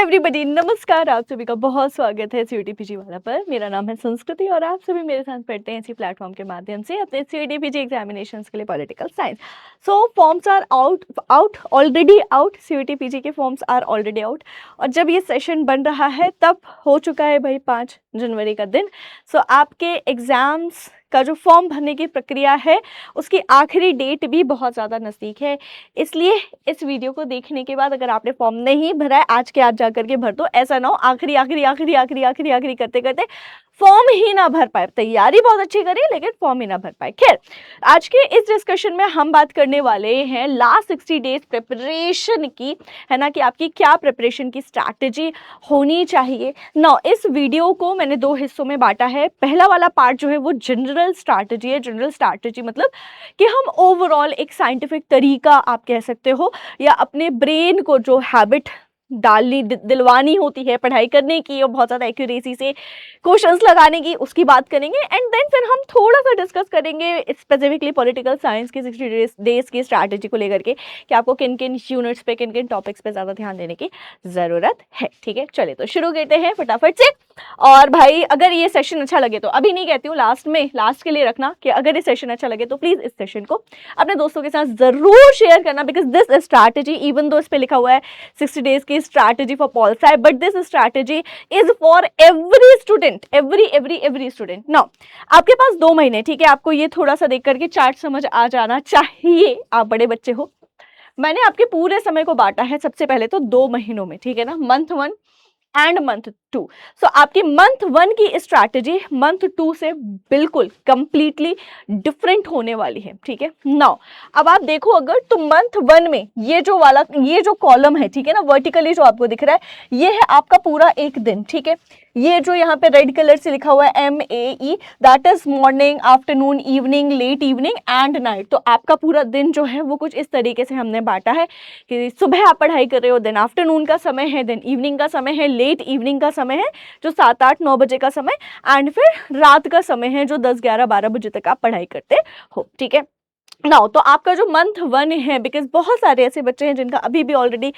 Everybody, नमस्कार। आप सभी का बहुत स्वागत है सीयूटीपीजी वाला पर। मेरा नाम है संस्कृति और आप सभी मेरे साथ पढ़ते हैं इसी प्लेटफॉर्म के माध्यम से अपने सीयूटीपीजी एग्जामिनेशंस के लिए political science. So forms are out already out. CUTPG के फॉर्म्स आर ऑलरेडी आउट और जब ये सेशन बन रहा है तब हो चुका है भाई 5 जनवरी का दिन। सो आपके एग्जाम्स का जो फॉर्म भरने की प्रक्रिया है उसकी आखिरी डेट भी बहुत ज़्यादा नज़दीक है। इसलिए इस वीडियो को देखने के बाद अगर आपने फॉर्म नहीं भरा है आज के आज जा करके भर दो। ऐसा ना हो आखिरी आखिरी आखिरी आखिरी आखिरी आखिरी करते करते फॉर्म ही ना भर पाए। तैयारी बहुत अच्छी करी लेकिन फॉर्म ही ना भर पाए। खैर, आज के इस डिस्कशन में हम बात करने वाले हैं लास्ट 60 डेज प्रिपरेशन की, है ना, कि आपकी क्या प्रिपरेशन की स्ट्रैटेजी होनी चाहिए। ना इस वीडियो को मैंने 2 हिस्सों में बांटा है। पहला वाला पार्ट जो है वो जनरल स्ट्रैटेजी है। जनरल स्ट्रैटेजी मतलब कि हम ओवरऑल एक साइंटिफिक तरीका आप कह सकते हो या अपने ब्रेन को जो हैबिट डालनी दिलवानी होती है पढ़ाई करने की और बहुत ज़्यादा एक्यूरेसी से क्वेश्चंस लगाने की, उसकी बात करेंगे। एंड देन फिर हम थोड़ा सा डिस्कस करेंगे स्पेसिफिकली पॉलिटिकल साइंस की 60 डेज की स्ट्रैटेजी को लेकर के कि आपको किन किन यूनिट्स पे किन किन टॉपिक्स पे ज़्यादा ध्यान देने की ज़रूरत है। ठीक है, चलिए तो शुरू करते हैं फटाफट से। और भाई अगर ये सेशन अच्छा लगे तो अभी नहीं कहती हूँ, लास्ट के लिए रखना कि अगर ये सेशन अच्छा लगे तो प्लीज़ इस सेशन को अपने दोस्तों के साथ ज़रूर शेयर करना, because this strategy even though इस पर लिखा हुआ है 60 डेज की strategy for pol sci, but this strategy is for every student, every student. Now आपके पास 2 महीने, ठीक है, आपको ये थोड़ा सा देख करके चार्ट समझ आ जाना चाहिए, आप बड़े बच्चे हो। मैंने आपके पूरे समय को बांटा है सबसे पहले तो 2 महीनों में, ठीक है ना, मंथ 1 एंड मंथ 2। सो आपकी मंथ 1 की स्ट्रैटेजी मंथ 2 से बिल्कुल कंप्लीटली डिफरेंट होने वाली है। ठीक है, नाउ अब आप देखो अगर तो मंथ 1 में ये जो कॉलम है, ठीक है ना, वर्टिकली जो आपको दिख रहा है ये है आपका पूरा एक दिन। ठीक है, ये जो यहाँ पे रेड कलर से लिखा हुआ है MAE, that is morning, afternoon, evening, late evening and night. तो आपका पूरा दिन जो है वो कुछ इस तरीके से हमने बांटा है कि सुबह आप पढ़ाई कर रहे हो, देन आफ्टरनून का समय है, देन इवनिंग का समय है, लेट इवनिंग का समय है जो 7, 8, 9 बजे का समय, एंड फिर रात का समय है जो 10, 11, 12 बजे तक आप पढ़ाई करते हो। ठीक है, नाउ तो आपका जो मंथ 1 है, बिकॉज बहुत सारे ऐसे बच्चे हैं जिनका अभी भी ऑलरेडी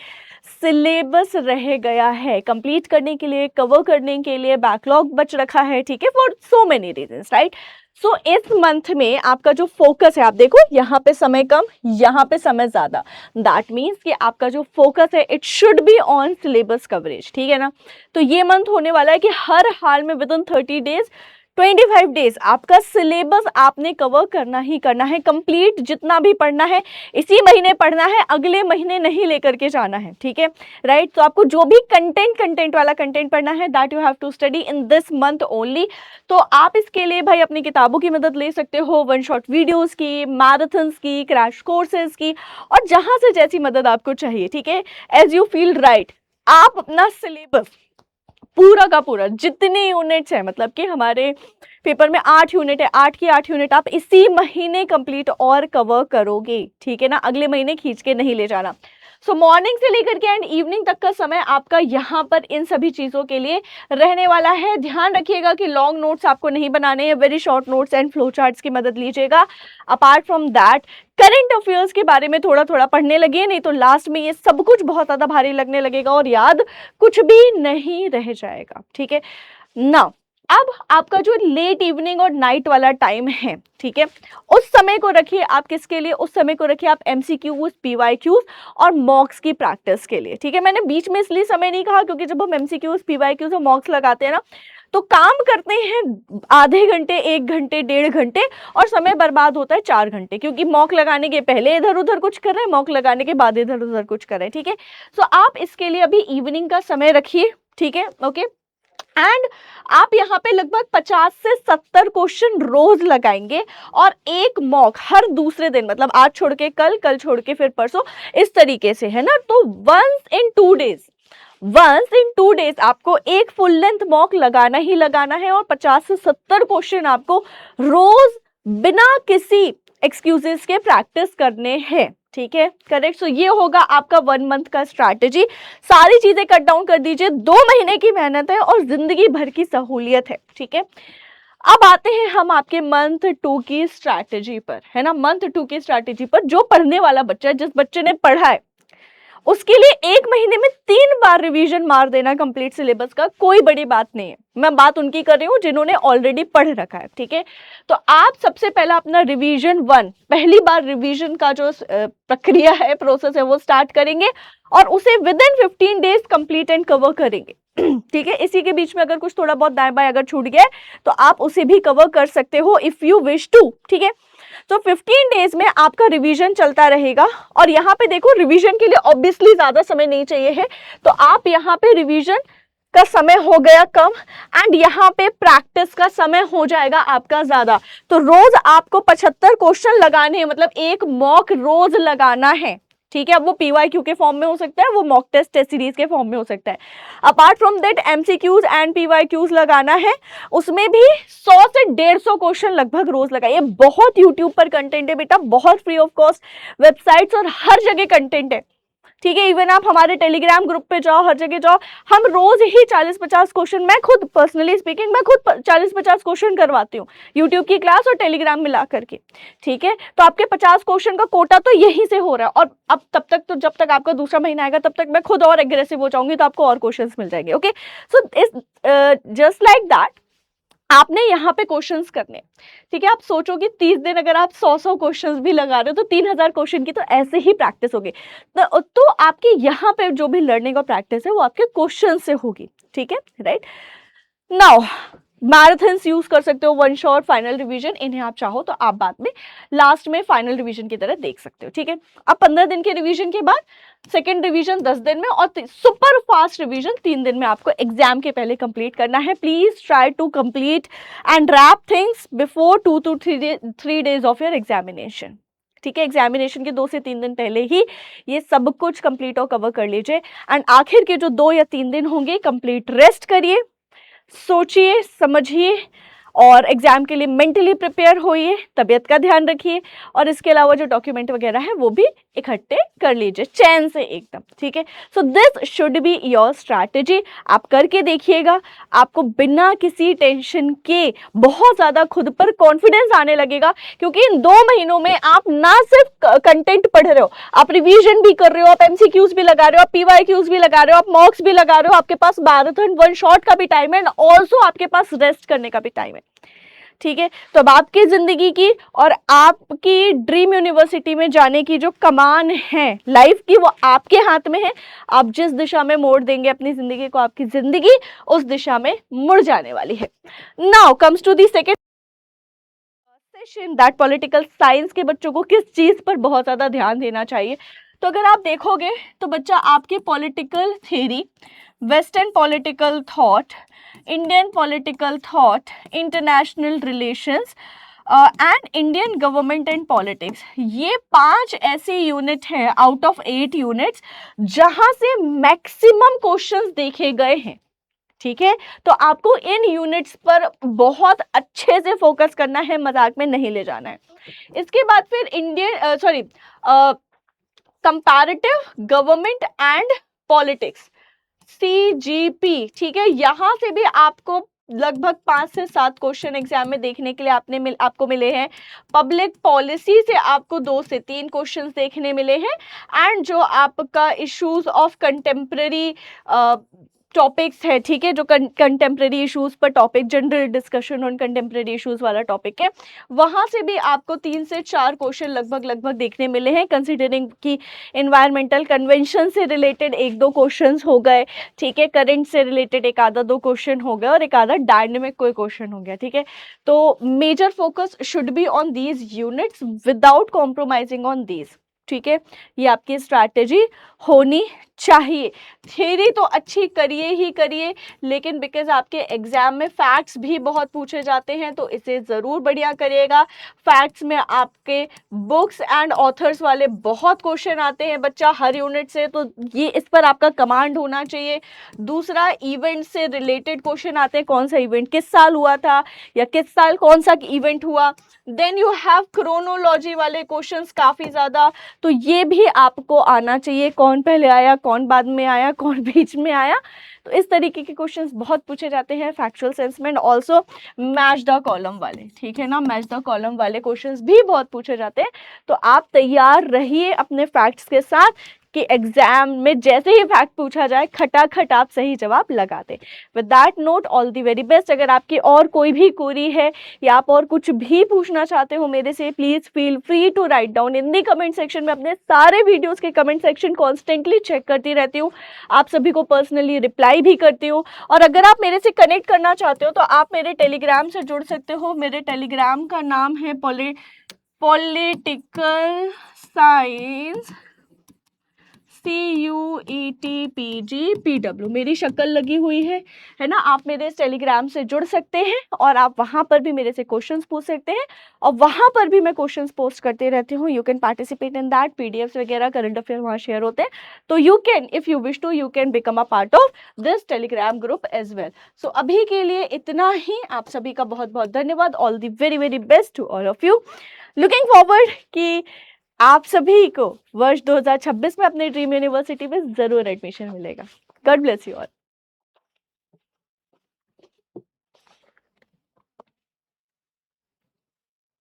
सिलेबस रह गया है कंप्लीट करने के लिए, कवर करने के लिए, बैकलॉग बच रखा है, ठीक है, for so many reasons, right. So इस मंथ में आपका जो फोकस है, आप देखो यहाँ पे समय कम, यहाँ पे समय ज्यादा, दैट मीन्स कि आपका जो फोकस है it should be on syllabus coverage. ठीक है ना, तो ये मंथ होने वाला है कि हर हाल में विद इन 30 डेज 25 डेज आपका सिलेबस आपने कवर करना ही करना है, कंप्लीट जितना भी पढ़ना है इसी महीने पढ़ना है, अगले महीने नहीं लेकर के जाना है। ठीक है, राइट। तो आपको जो भी कंटेंट वाला कंटेंट पढ़ना है that you have to study in this month only. तो आप इसके लिए भाई अपनी किताबों की मदद ले सकते हो, 1 शॉट वीडियोस की, मैराथन्स की, क्रैश कोर्सेज की, और जहां से जैसी मदद आपको चाहिए। ठीक है, एज यू फील राइट, आप अपना सिलेबस पूरा का पूरा जितने यूनिट्स है, मतलब कि हमारे पेपर में 8 यूनिट है, 8 की 8 यूनिट आप इसी महीने कंप्लीट और कवर करोगे। ठीक है ना, अगले महीने खींच के नहीं ले जाना। सो मॉर्निंग से लेकर के एंड इवनिंग तक का समय आपका यहाँ पर इन सभी चीज़ों के लिए रहने वाला है। ध्यान रखिएगा कि लॉन्ग नोट्स आपको नहीं बनाने हैं, very short notes and flow charts की मदद लीजिएगा। Apart from that current affairs के बारे में थोड़ा थोड़ा पढ़ने लगे, नहीं तो लास्ट में ये सब कुछ बहुत ज़्यादा भारी लगने लगेगा और याद कुछ भी नहीं रह जाएगा। ठीक है ना, अब आपका जो लेट इवनिंग और नाइट वाला टाइम है, ठीक है, उस समय को रखिए आप किसके लिए, उस समय को रखिए आप MCQs, PYQs और मॉक्स की प्रैक्टिस के लिए। ठीक है, मैंने बीच में इसलिए समय नहीं कहा क्योंकि जब हम MCQs, PYQs और मॉक्स लगाते हैं ना तो काम करते हैं आधे घंटे, 1 घंटे, 1.5 घंटे और समय बर्बाद होता है 4 घंटे, क्योंकि मॉक लगाने के पहले इधर उधर कुछ कर रहे हैं, मॉक लगाने के बाद इधर उधर कुछ कर रहे हैं। ठीक है, सो आप इसके लिए अभी इवनिंग का समय रखिए। ठीक है, ओके, एंड आप यहाँ पे लगभग 50 से 70 क्वेश्चन रोज लगाएंगे और एक मॉक हर दूसरे दिन, मतलब आज छोड़ के कल, कल छोड़ के फिर परसों, इस तरीके से, है ना। तो वंस इन 2 डेज आपको एक फुल लेंथ मॉक लगाना ही लगाना है और 50 से 70 क्वेश्चन आपको रोज बिना किसी एक्सक्यूजेस के प्रैक्टिस करने हैं। ठीक है, करेक्ट। सो ये होगा आपका 1 मंथ का स्ट्रैटेजी। सारी चीजें कट डाउन कर दीजिए, 2 महीने की मेहनत है और जिंदगी भर की सहूलियत है। ठीक है, अब आते हैं हम आपके मंथ 2 की स्ट्रैटेजी पर, है ना। मंथ 2 की स्ट्रैटेजी पर जो पढ़ने वाला बच्चा, जिस बच्चे ने पढ़ा है उसके लिए 1 महीने में 3 बार रिवीजन मार देना कंप्लीट सिलेबस का कोई बड़ी बात नहीं है। मैं बात उनकी कर रही हूँ जिन्होंने ऑलरेडी पढ़ रखा है, ठीक है। तो आप सबसे पहला अपना रिवीजन 1 पहली बार रिवीजन का जो प्रक्रिया है, प्रोसेस है, वो स्टार्ट करेंगे और उसे with in 15 days complete and cover करेंगे। ठीक है, इसी के बीच में अगर कुछ थोड़ा बहुत दाएं बाएं अगर छूट गया है तो आप उसे भी कवर कर सकते हो इफ यू विश टू, ठीक है। तो 15 डेज में आपका रिवीजन चलता रहेगा और यहाँ पे देखो रिवीजन के लिए ऑब्वियसली ज्यादा समय नहीं चाहिए है, तो आप यहाँ पे रिवीजन का समय हो गया कम एंड यहाँ पे प्रैक्टिस का समय हो जाएगा आपका ज्यादा। तो रोज आपको 75 क्वेश्चन लगाने हैं, मतलब एक मॉक रोज लगाना है, ठीक है। अब वो पीवाईक्यू के फॉर्म में हो सकता है, वो मॉक टेस्ट सीरीज के फॉर्म में हो सकता है। Apart from that MCQs and PYQs लगाना है, उसमें भी 100 से 150 क्वेश्चन लगभग रोज लगाइए। बहुत यूट्यूब पर कंटेंट है बेटा, बहुत फ्री ऑफ कॉस्ट वेबसाइट्स और हर जगह कंटेंट है, ठीक है। इवन आप हमारे टेलीग्राम ग्रुप पे जाओ, हर जगह जाओ, हम रोज ही 40-50 क्वेश्चन, मैं खुद पर्सनली स्पीकिंग मैं खुद 40-50 क्वेश्चन करवाती हूँ यूट्यूब की क्लास और टेलीग्राम मिला करके, ठीक है। तो आपके 50 क्वेश्चन का कोटा तो यहीं से हो रहा है और अब तब तक तो जब तक आपका दूसरा महीना आएगा तब तक मैं खुद और एग्रेसिव हो जाऊंगी, तो आपको और क्वेश्चन मिल जाएंगे। ओके, सो इस जस्ट लाइक दैट आपने यहाँ पे क्वेश्चंस करने, ठीक है। आप सोचोगे 30 दिन अगर आप 100 क्वेश्चंस भी लगा रहे हो तो 3000 क्वेश्चन की तो ऐसे ही प्रैक्टिस होगी। तो आपकी यहाँ पे जो भी लर्निंग और प्रैक्टिस है वो आपके क्वेश्चन से होगी, ठीक है, राइट। नाउ मैराथन्स यूज कर सकते हो, वन शॉट, फाइनल रिवीजन, इन्हें आप चाहो तो आप बाद में लास्ट में फाइनल रिवीजन की तरह देख सकते हो, ठीक है। अब 15 दिन के रिवीजन के बाद सेकेंड रिवीजन 10 दिन में और सुपर फास्ट रिवीजन 3 दिन में आपको एग्जाम के पहले कंप्लीट करना है। Please try to complete and wrap things before 2 to 3 days of your examination, ठीक है। एग्जामिनेशन के 2 से 3 दिन पहले ही ये सब कुछ कंप्लीट और कवर कर लीजिए एंड आखिर के जो 2 या 3 दिन होंगे कंप्लीट रेस्ट करिए, सोचिए, समझिए और एग्जाम के लिए मेंटली प्रिपेयर होइए, तबीयत का ध्यान रखिए और इसके अलावा जो डॉक्यूमेंट वगैरह है वो भी इकट्ठे कर लीजिए चैन से एकदम, ठीक है। So this should be your strategy. आप करके देखिएगा, आपको बिना किसी टेंशन के बहुत ज़्यादा खुद पर कॉन्फिडेंस आने लगेगा, क्योंकि इन 2 महीनों में आप ना सिर्फ कंटेंट पढ़ रहे हो, आप रिवीजन भी कर रहे हो, आप एमसीक्यूज भी लगा रहे हो, आप पीवाईक्यूज भी लगा रहे हो, आप मॉक्स भी लगा रहे हो, आपके पास मैराथन वन शॉट का भी टाइम है, ऑल्सो आपके पास रेस्ट करने का भी टाइम है, ठीक है। तो अब आपकी जिंदगी की और आपकी ड्रीम यूनिवर्सिटी में जाने की जो कमान है लाइफ की, वो आपके हाथ में है। आप जिस दिशा में मोड़ देंगे अपनी जिंदगी को, आपकी जिंदगी उस दिशा में मुड़ जाने वाली है। Now comes to the second session, that political science के बच्चों को किस चीज पर बहुत ज्यादा ध्यान देना चाहिए। तो अगर आप देखोगे तो बच्चा आपके political theory, western political thought, Indian political thought, international relations and Indian government and politics, ये 5 ऐसे यूनिट हैं आउट ऑफ 8 यूनिट्स जहां से मैक्सिमम क्वेश्चंस देखे गए हैं, ठीक है। तो आपको इन यूनिट्स पर बहुत अच्छे से फोकस करना है, मजाक में नहीं ले जाना है। इसके बाद फिर Indian comparative government and politics, CGP, ठीक है। यहां से भी आपको लगभग 5 से 7 क्वेश्चन एग्जाम में देखने के लिए आपको मिले हैं। पब्लिक पॉलिसी से आपको 2 से 3 क्वेश्चंस देखने मिले हैं एंड जो आपका इश्यूज ऑफ कंटेम्प्रेरी टॉपिक्स है, ठीक है, जो कंटेम्प्रेरी इश्यूज पर topic, general discussion on contemporary issues वाला टॉपिक है, वहां से भी आपको 3 से 4 क्वेश्चन लगभग देखने मिले हैं। कंसिडरिंग कि एनवायरमेंटल कन्वेंशन से रिलेटेड 1-2 क्वेश्चंस हो गए, ठीक है, करंट से रिलेटेड 1 आधा 2 क्वेश्चन हो गए और 1 आधा डायनेमिक कोई क्वेश्चन हो गया, ठीक है। तो major focus should be on these units without compromising on these, ठीक है। ये आपकी स्ट्रैटेजी होनी चाहिए। थ्योरी तो अच्छी करिए ही करिए, लेकिन बिकॉज आपके एग्जाम में फैक्ट्स भी बहुत पूछे जाते हैं तो इसे ज़रूर बढ़िया करिएगा। फैक्ट्स में आपके बुक्स एंड ऑथर्स वाले बहुत क्वेश्चन आते हैं बच्चा हर यूनिट से, तो ये इस पर आपका कमांड होना चाहिए। दूसरा, इवेंट से रिलेटेड क्वेश्चन आते हैं, कौन सा इवेंट किस साल हुआ था या किस साल कौन सा इवेंट हुआ। देन यू हैव क्रोनोलॉजी वाले क्वेश्चंस काफ़ी ज़्यादा, तो ये भी आपको आना चाहिए, कौन पहले आया, कौन बाद में आया, कौन बीच में आया। तो इस तरीके के क्वेश्चंस बहुत पूछे जाते हैं फैक्चुअल सेंस में। ऑल्सो मैच द कॉलम वाले, ठीक है ना, मैच द कॉलम वाले क्वेश्चंस भी बहुत पूछे जाते हैं। तो आप तैयार रहिए अपने फैक्ट्स के साथ कि एग्जाम में जैसे ही फैक्ट पूछा जाए खटाखट आप सही जवाब लगा दें। With that note, all the very best. अगर आपकी और कोई भी क्वेरी है या आप और कुछ भी पूछना चाहते हो मेरे से, please feel free to write down in the comment section में। अपने सारे वीडियोस के कमेंट सेक्शन कॉन्स्टेंटली चेक करती रहती हूँ, आप सभी को पर्सनली रिप्लाई भी करती हूँ। और अगर आप मेरे से कनेक्ट करना चाहते हो तो आप मेरे टेलीग्राम से जुड़ सकते हो। मेरे टेलीग्राम का नाम है पॉलिटिकल साइंस CUETPGPW, मेरी शक्ल लगी हुई है ना। आप मेरे इस टेलीग्राम से जुड़ सकते हैं और आप वहां पर भी मेरे से क्वेश्चंस पूछ सकते हैं और वहां पर भी मैं क्वेश्चंस पोस्ट करते रहती हूँ। You can participate in that. PDFs वगैरह करंट अफेयर वहां शेयर होते हैं, तो you can, if you wish to, you can become a part of this Telegram group as well. So अभी के लिए इतना ही। आप सभी का बहुत बहुत धन्यवाद। All the very very best to all of you. Looking forward कि आप सभी को वर्ष 2026 में अपने ड्रीम यूनिवर्सिटी में जरूर एडमिशन मिलेगा। God bless you all.